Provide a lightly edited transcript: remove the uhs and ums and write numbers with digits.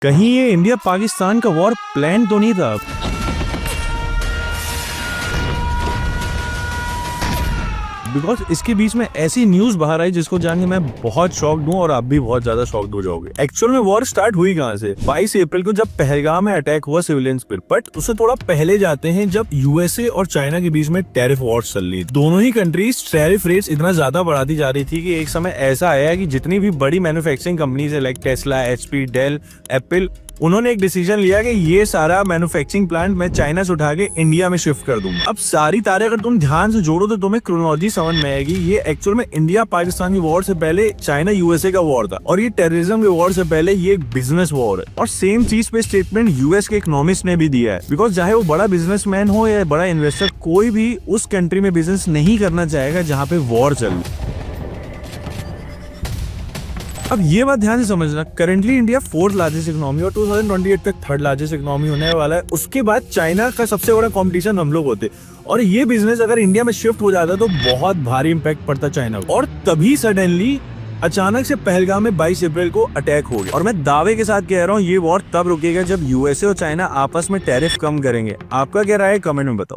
कहीं ये इंडिया पाकिस्तान का वॉर प्लान तो नहीं था। बिकॉज इसके बीच में ऐसी न्यूज बाहर आई जिसको जान के मैं बहुत शॉक्ड हूँ और आप भी बहुत ज्यादा शॉक्ड हो जाओगे। एक्चुअल में वॉर स्टार्ट हुई कहाँ से? 22 अप्रैल को जब पहलगाम में अटैक हुआ सिविलियंस पर। बट उससे थोड़ा पहले जाते हैं जब यूएसए और चाइना के बीच में टैरिफ वॉर चल रही। दोनों ही कंट्रीज टैरिफ रेट्स इतना ज्यादा बढ़ाती जा रही थी कि एक समय ऐसा आया कि जितनी भी बड़ी मैन्युफैक्चरिंग कंपनीज है like Tesla, HP, Dell, Apple, उन्होंने एक डिसीजन लिया कि ये सारा मैन्युफैक्चरिंग प्लांट मैं चाइना से उठा के इंडिया में शिफ्ट कर दूंगा। अब सारी तारें अगर तुम ध्यान से जोड़ो तो तुम्हें क्रोनोलॉजी समझ में आएगी। ये एक्चुअल में इंडिया पाकिस्तान की वॉर से पहले चाइना यूएसए का वॉर था और ये टेररिज्म के वॉर से पहले ये एक बिजनेस वॉर है। और सेम चीज पे स्टेटमेंट यूएस के इकोनॉमिस्ट ने भी दिया है। बिकॉज चाहे वो बड़ा बिजनेसमैन हो या बड़ा इन्वेस्टर, कोई भी उस कंट्री में बिजनेस नहीं करना चाहेगा जहाँ पे वॉर चल रही। अब ये बात ध्यान से समझना, currently India 4th largest economy और 2028 तक 3rd लार्जेस्ट इकोनॉमी होने वाला है। उसके बाद चाइना का सबसे बड़ा कंपटीशन हम लोग होते और ये बिजनेस अगर इंडिया में शिफ्ट हो जाता तो बहुत भारी इंपैक्ट पड़ता चाइना को। और तभी सडनली अचानक से पहलगाम में 22 अप्रैल को अटैक हो गया। और मैं दावे के साथ कह रहा हूँ ये वॉर तब रुकेगा जब यूएसए और चाइना आपस में टैरिफ कम करेंगे। आपका क्या राय है? कमेंट में बताओ।